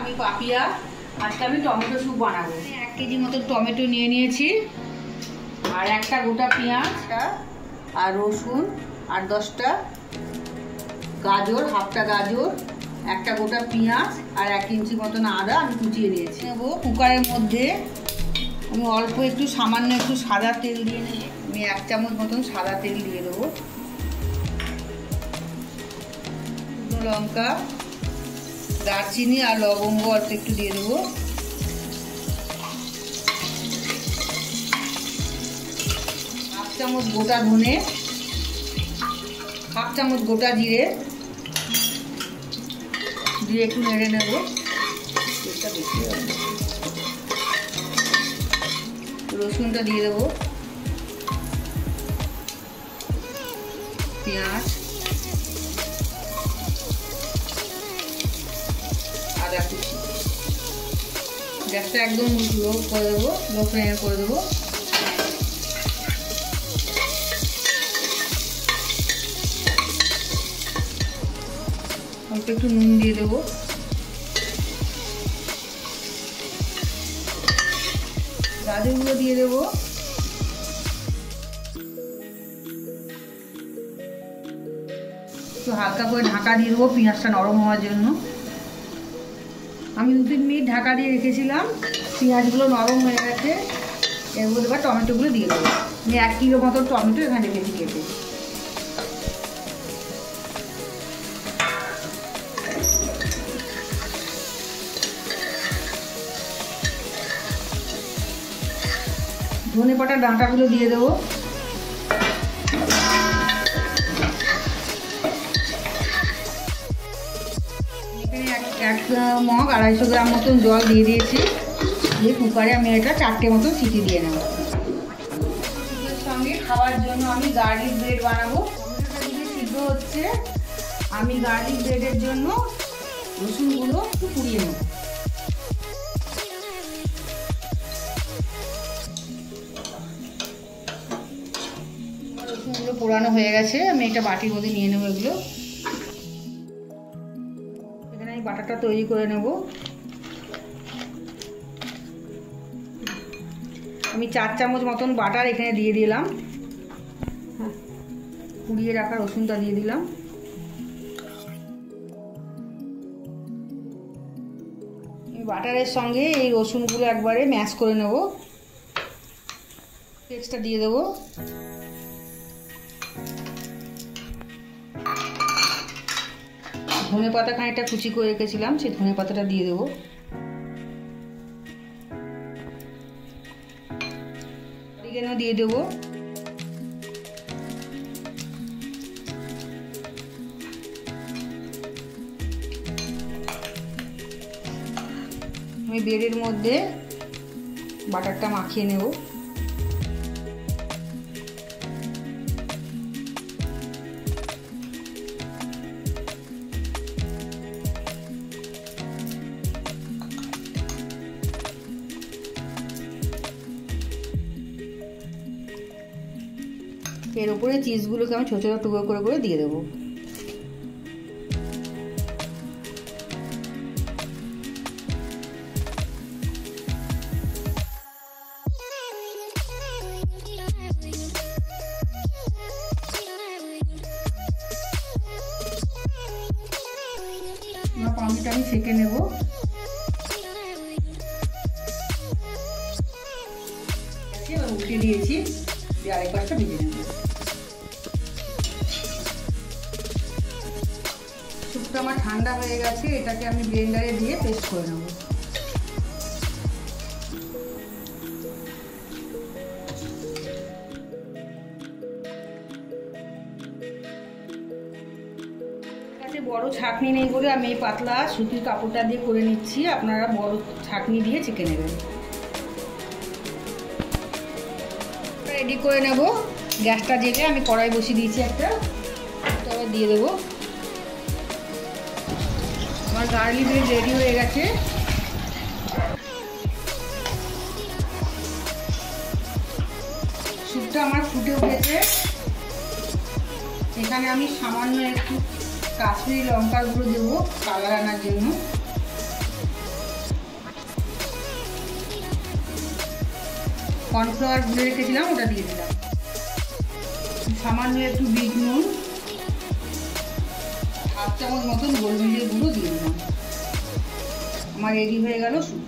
আমি পাপিয়া। আজকে আমি টমেটো স্যুপ বানাবো। 1 কেজি মতো টমেটো নিয়ে নিয়েছি, আর একটা গোটা পেঁয়াজ আর রসুন, আর 10টা গাজর, হাফটা গাজর, একটা গোটা পেঁয়াজ আর 1 ইঞ্চি মতন আদা আমি কুচিয়ে নিয়েছি। নেবো কুকারের মধ্যে আমি অল্প একটু সামান্য একটু সাদা তেল দিয়ে নেব। আমি 1 চামচ মতন সাদা তেল দিয়ে দেবো। শুকনো লঙ্কা, দারচিনি আর লবঙ্গ অল্প একটু দিয়ে দেবো। হাফ চামচ গোটা ধনে, হাফ চামচ গোটা জিরে দিয়ে একটু নেড়ে নেব। রসুনটা দিয়ে দেবো, পেঁয়াজ, আদা কুচি। গ্যাসটা একদম লো করে দেবো, লো ফ্লেমে করে দেবো। অল্প একটু নুন দিয়ে দেবো। গাজরগুলো দিয়ে দেবো। একটু হালকা করে ঢাকা দিয়ে দেবো পেঁয়াজটা নরম হওয়ার জন্য। আমি 2-3 মিনিট ঢাকা দিয়ে রেখেছিলাম, পেঁয়াজগুলো নরম হয়ে গেছে। এর মধ্যে এবার টমেটোগুলো দিয়ে দেবো। আমি 1 কিলো মতো টমেটো এখানে রেখেছি কেটে। ধনেপাতার ডাঁটাগুলো দিয়ে দেবো। এখানে এক মগ 250 গ্রাম মতন জল দিয়ে দিয়েছি। দিয়ে কুকারে আমি এটা 4টে মতন সিটি দিয়ে নেব। এর সঙ্গে খাওয়ার জন্য আমি গার্লিক ব্রেড বানাবো। টমেটোটা দিকে সিদ্ধ হচ্ছে, আমি গার্লিক ব্রেডের জন্য রসুনগুলো একটু পুড়িয়ে নেব। রসুনগুলো পোড়ানো হয়ে গেছে, আমি একটা বাটির মধ্যে নিয়ে নেবো এগুলো। এখানে আমি বাটারটা তৈরি করে নেব। আমি 4 চামচ মতন বাটার এখানে দিয়ে দিলাম। পুড়িয়ে রাখা রসুনটা দিয়ে দিলাম। এই বাটারের সঙ্গে এই রসুনগুলো একবারে ম্যাশ করে নেব। পেস্টটা দিয়ে দেবো। ধনে পাতা খানিকটা কুচি করে রেখেছিলাম, সেই ধনে পাতাটা দিয়ে দেবো। অরিগেনো দিয়ে দেবো। আমি ব্রেডের মধ্যে বাটারটা মাখিয়ে নেব। এর উপরে চিজগুলোকে আমি ছোট ছোট টুকরো করে করে দিয়ে দেবো। পাউরুটিটা আমি সেঁকে নেব। উল্টে দিয়েছি, আরেক পাশটা ভেজে নেব। স্যুপটা আমার ঠান্ডা হয়ে গেছে, এটাকে আমি ব্লেন্ডারে দিয়ে পেস্ট করে নেব। বড় ছাঁকনি নেই বলে আমি এই পাতলা সুতির কাপড়টা দিয়ে করে নিচ্ছি। আপনারা বড় ছাঁকনি দিয়ে ছেঁকে নেবেন। রেডি করে নেব। গ্যাসটা জেলে আমি কড়াই বসিয়ে দিয়েছি একটা, তবে দিয়ে দেবো। আমার গার্লিক ব্রেড রেডি হয়ে গেছে। স্যুপটা আমার ফুটে উঠেছে। এখানে আমি সামান্য একটু কাশ্মীরি লঙ্কার গুঁড়ো দেবো কালার আনার জন্য। কর্নফ্লাওয়ার গুলে রেখেছিলাম, ওটা দিয়ে দিলাম। সামান্য একটু বিট নুন, 1/2 চামচ মতন গোলমরিচের গুঁড়ো দিয়ে দিলাম। আমার রেডি হয়ে গেল স্যুপ।